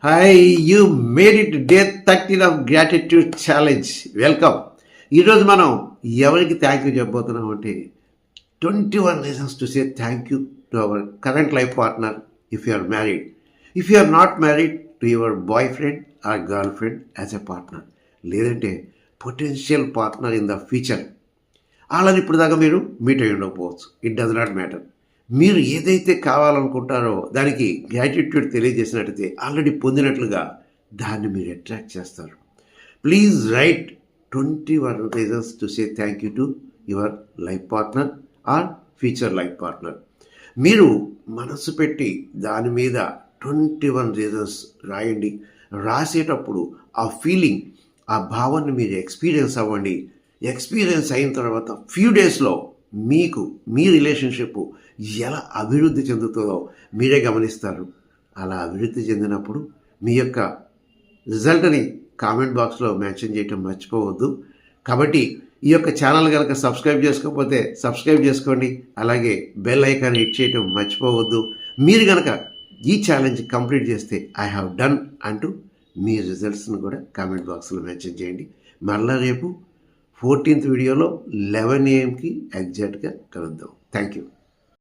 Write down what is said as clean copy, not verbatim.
Hi, you made it day 13 of gratitude challenge. Welcome. ఈరోజు మనం ఎవరికి థ్యాంక్ యూ చెప్పబోతున్నాం అంటే 21 reasons to say thank you to our current life partner if you are married. If you are not married, to your boy friend or girl friend as a partner, లేదంటే potential partner in the future. వాళ్ళని ఇప్పుడు దాకా మీరు meet అయ్యి ఉండకపోవచ్చు. It does not matter. మీరు ఏదైతే కావాలనుకుంటారో దానికి గ్రాటిట్యూడ్ తెలియజేసినట్టయితే ఆల్రెడీ పొందినట్లుగా దాన్ని మీరు అట్రాక్ట్ చేస్తారు. Please right 21 reasons to say thank you to your life partner or future life partner. మీరు మనసు పెట్టి దాని మీద 21 రీజన్స్ రాయండి. రాసేటప్పుడు ఆ ఫీలింగ్, ఆ భావాన్ని మీరు ఎక్స్పీరియన్స్ అవ్వండి. ఎక్స్పీరియన్స్ అయిన తర్వాత ఫ్యూ డేస్లో మీకు మీ రిలేషన్షిప్ ఎలా అభివృద్ధి చెందుతుందో మీరే గమనిస్తారు. అలా అభివృద్ధి చెందినప్పుడు మీ యొక్క రిజల్ట్ని కామెంట్ బాక్స్లో మెన్షన్ చేయటం మర్చిపోవద్దు. కాబట్టి ఈ యొక్క ఛానల్ కనుక సబ్స్క్రైబ్ చేసుకోకపోతే సబ్స్క్రైబ్ చేసుకోండి. అలాగే బెల్ ఐకాన్ హిట్ చేయటం మర్చిపోవద్దు. మీరు కనుక ఈ ఛాలెంజ్ కంప్లీట్ చేస్తే ఐ హ్యావ్ డన్ అంటూ మీ రిజల్ట్స్ను కూడా కామెంట్ బాక్స్లో మెన్షన్ చేయండి. మళ్ళీ రేపు 14th వీడియోలో 11 AM ఎగ్జాక్ట్గా కలుద్దాం. Thank you.